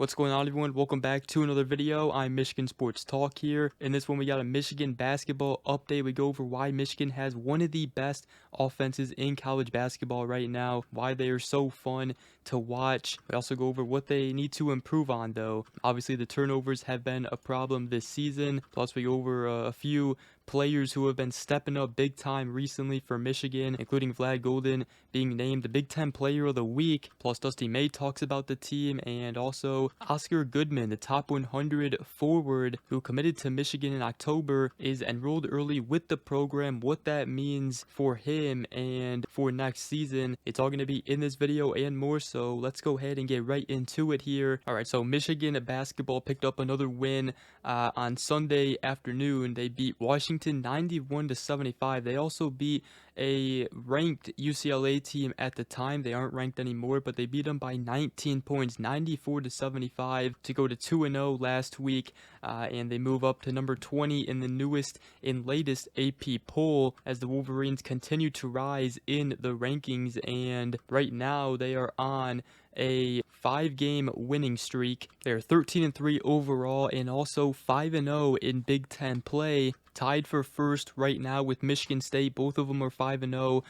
What's going on, everyone? Welcome back to another video. I'm Michigan Sports Talk here. In this one, we got a Michigan basketball update. We go over why Michigan has one of the best offenses in college basketball right now, why they are so fun to watch. We also go over what they need to improve on, though. Obviously, the turnovers have been a problem this season. Plus, we go over a few players who have been stepping up big time recently for Michigan, including Vlad Golden being named the Big Ten Player of the Week. Plus, Dusty May talks about the team, and also Oscar Goodman, the top 100 forward who committed to Michigan in October, is enrolled early with the program, what that means for him and for next season. It's all going to be in this video and more, so let's go ahead and get right into it here. Alright, so Michigan basketball picked up another win on Sunday afternoon. They beat Washington 91-75. They also beat a ranked UCLA team at the time. They aren't ranked anymore, but they beat them by 19 points, 94-75, to go to 2-0 last week, and they move up to number 20 in the newest and latest AP poll as the Wolverines continue to rise in the rankings, and right now they are on a 5-game winning streak. They're 13-3 overall and also 5-0 in Big Ten play. Tied for first right now with Michigan State. Both of them are 5-0.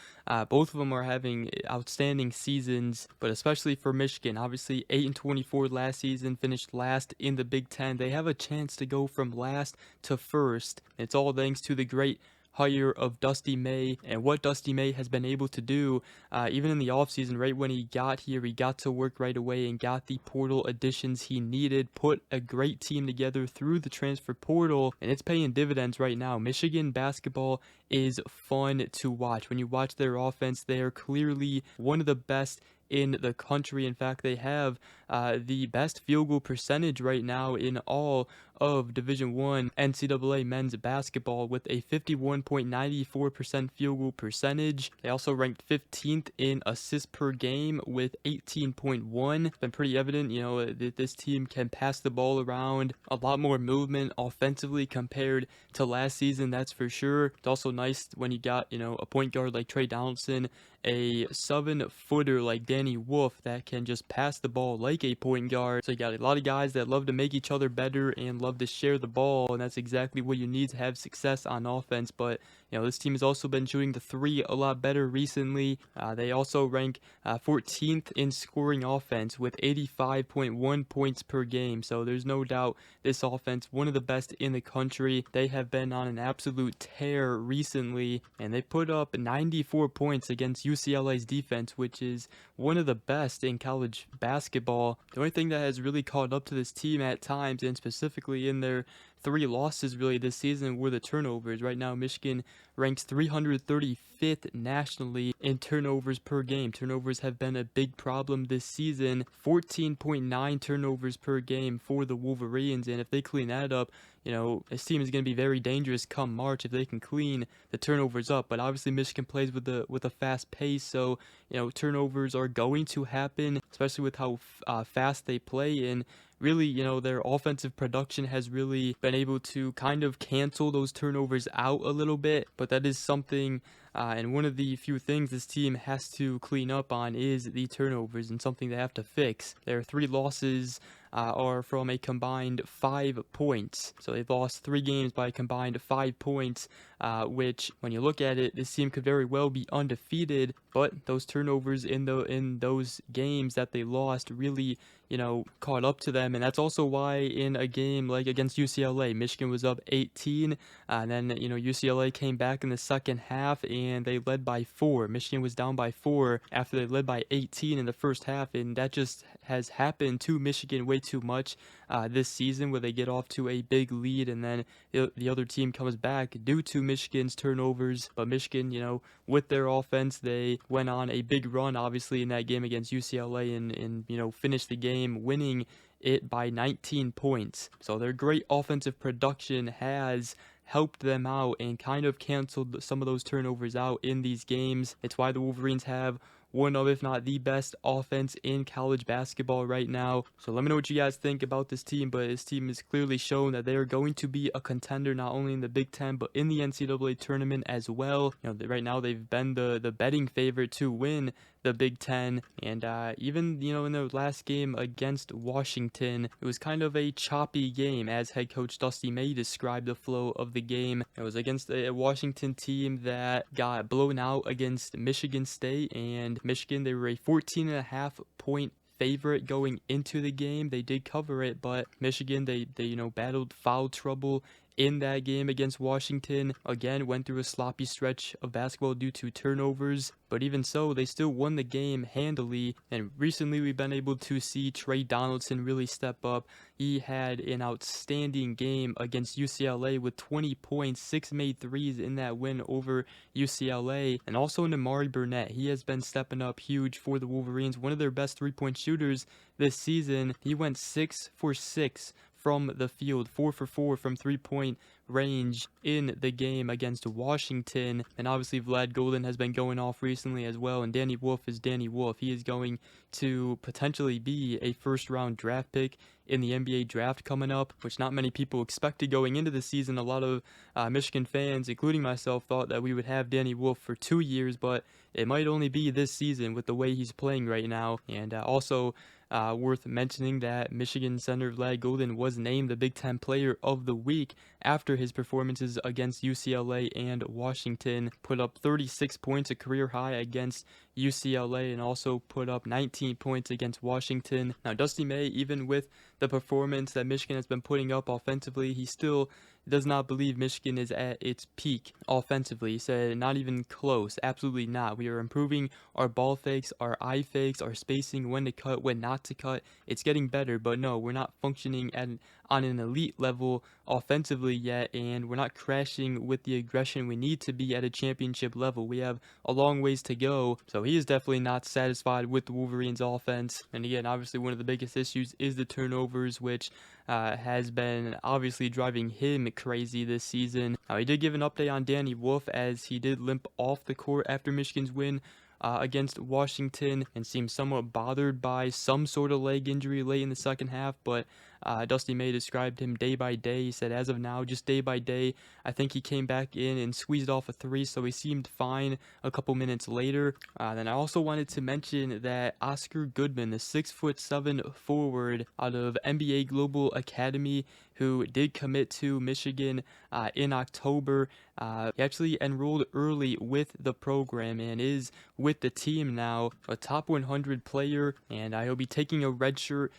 Both of them are having outstanding seasons, but especially for Michigan, obviously 8-24 last season, finished last in the Big Ten. They have a chance to go from last to first. It's all thanks to the great hire of Dusty May and what Dusty May has been able to do even in the offseason. Right when he got here, he got to work right away and got the portal additions he needed, put a great team together through the transfer portal, and it's paying dividends right now. Michigan basketball is fun to watch. When you watch their offense, they are clearly one of the best in the country. In fact, they have the best field goal percentage right now in all of Division I NCAA men's basketball with a 51.94% field goal percentage. They also ranked 15th in assists per game with 18.1. It's been pretty evident, that this team can pass the ball around, a lot more movement offensively compared to last season, that's for sure. It's also nice when you got, a point guard like Trey Donaldson, a 7-footer like Danny Wolf that can just pass the ball like a point guard. So you got a lot of guys that love to make each other better and love to share the ball, and that's exactly what you need to have success on offense. But this team has also been shooting the three a lot better recently. They also rank 14th in scoring offense with 85.1 points per game. So there's no doubt this offense, one of the best in the country. They have been on an absolute tear recently, and they put up 94 points against UCLA's defense, which is one of the best in college basketball. The only thing that has really caught up to this team at times, and specifically in their 3 losses really this season, were the turnovers. Right now, Michigan ranks 335th nationally in turnovers per game. Turnovers have been a big problem this season. 14.9 turnovers per game for the Wolverines, and if they clean that up, this team is going to be very dangerous come March if they can clean the turnovers up. But obviously Michigan plays with a fast pace, so turnovers are going to happen, especially with how fast they play. And really, their offensive production has really been able to kind of cancel those turnovers out a little bit. But that is something, and one of the few things this team has to clean up on is the turnovers, and something they have to fix. Their 3 losses are from a combined 5 points. So they've lost 3 games by a combined 5 points, which, when you look at it, this team could very well be undefeated. But those turnovers in those games that they lost really, caught up to them. And that's also why in a game like against UCLA, Michigan was up 18, and then UCLA came back in the second half and they led by 4. Michigan was down by 4 after they led by 18 in the first half, and that just has happened to Michigan way too much this season, where they get off to a big lead and then the other team comes back due to Michigan's turnovers. But Michigan, with their offense, they went on a big run obviously in that game against UCLA and finished the game winning it by 19 points. So their great offensive production has helped them out and kind of canceled some of those turnovers out in these games. It's why the Wolverines have one of, if not the best offense in college basketball right now. So let me know what you guys think about this team, but this team has clearly shown that they are going to be a contender not only in the Big Ten, but in the NCAA tournament as well. Right now they've been the betting favorite to win the Big Ten. And even, in their last game against Washington, it was kind of a choppy game, as head coach Dusty May described the flow of the game. It was against a Washington team that got blown out against Michigan State, and Michigan, they were a 14.5-point favorite going into the game. They did cover it, but Michigan, they battled foul trouble in that game against Washington. Again, went through a sloppy stretch of basketball due to turnovers, but even so, they still won the game handily. And recently, we've been able to see Trey Donaldson really step up. He had an outstanding game against UCLA with 20 points, 6 made threes in that win over UCLA. And also Namari Burnett, he has been stepping up huge for the Wolverines, one of their best three-point shooters this season. He went 6 for 6 from the field, 4 for 4 from three-point range in the game against Washington. And obviously Vlad Golden has been going off recently as well, and Danny Wolf is Danny Wolf. He is going to potentially be a first-round draft pick in the NBA draft coming up, which not many people expected going into the season. A lot of Michigan fans, including myself, thought that we would have Danny Wolf for 2 years, but it might only be this season with the way he's playing right now. And also worth mentioning that Michigan center Vlad Golden was named the Big Ten Player of the Week after his performances against UCLA and Washington. Put up 36 points, a career high against UCLA, and also put up 19 points against Washington. Now, Dusty May, even with the performance that Michigan has been putting up offensively, he still does not believe Michigan is at its peak offensively. He said not even close, absolutely not. We are improving our ball fakes, our eye fakes, our spacing, when to cut, when not to cut. It's getting better, but no, we're not functioning on an elite level offensively yet, and we're not crashing with the aggression we need to be at a championship level. We have a long ways to go, so he is definitely not satisfied with the Wolverines offense. And again, obviously one of the biggest issues is the turnovers, which has been obviously driving him crazy this season. He did give an update on Danny Wolf, as he did limp off the court after Michigan's win against Washington and seemed somewhat bothered by some sort of leg injury late in the second half, but Dusty May described him day by day. He said as of now, just day by day. I think he came back in and squeezed off a three, so he seemed fine a couple minutes later. Then I also wanted to mention that Oscar Goodman, the 6'7" forward out of NBA Global Academy, who did commit to Michigan in October, he actually enrolled early with the program and is with the team now, a top 100 player, and he'll be taking a red shirt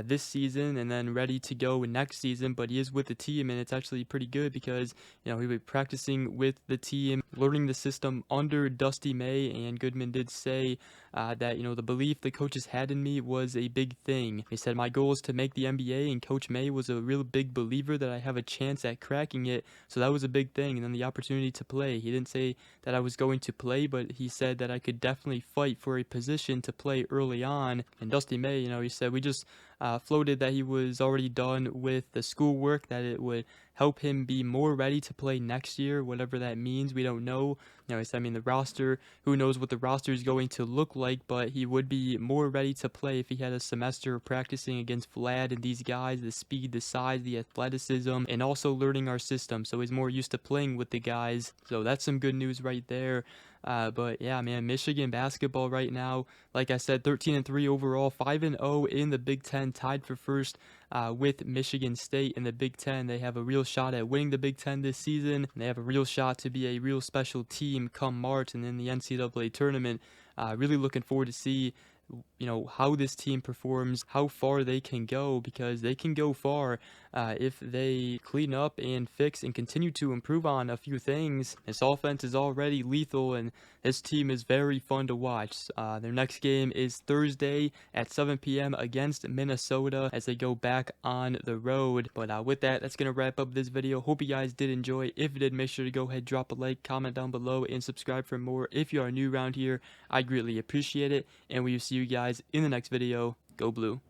this season and then ready to go next season. But he is with the team, and it's actually pretty good because he'll be practicing with the team, learning the system under Dusty May. And Goodman did say that the belief the coaches had in me was a big thing. He said my goal is to make the NBA, and Coach May was a real big believer that I have a chance at cracking it, so that was a big thing. And then the opportunity to play, he didn't say that I was going to play, but he said that I could definitely fight for a position to play early on. And Dusty May, he said we just floated that he was already done with the schoolwork, that it would help him be more ready to play next year, whatever that means. We don't know. He said, the roster, who knows what the roster is going to look like, but he would be more ready to play if he had a semester of practicing against Vlad and these guys, the speed, the size, the athleticism, and also learning our system. So he's more used to playing with the guys. So that's some good news right there. But yeah, man, Michigan basketball right now, like I said, 13-3 overall, 5-0 in the Big Ten, tied for first with Michigan State in the Big Ten. They have a real shot at winning the Big Ten this season. They have a real shot to be a real special team come March and in the NCAA tournament. Really looking forward to see how this team performs, how far they can go, because they can go far if they clean up and fix and continue to improve on a few things. This offense is already lethal, and this team is very fun to watch. Their next game is Thursday at 7 p.m. against Minnesota as they go back on the road. But with that, that's going to wrap up this video. Hope you guys did enjoy. If you did, make sure to go ahead, drop a like, comment down below, and subscribe for more. If you are new around here, I greatly appreciate it, and we will see you guys in the next video. Go Blue.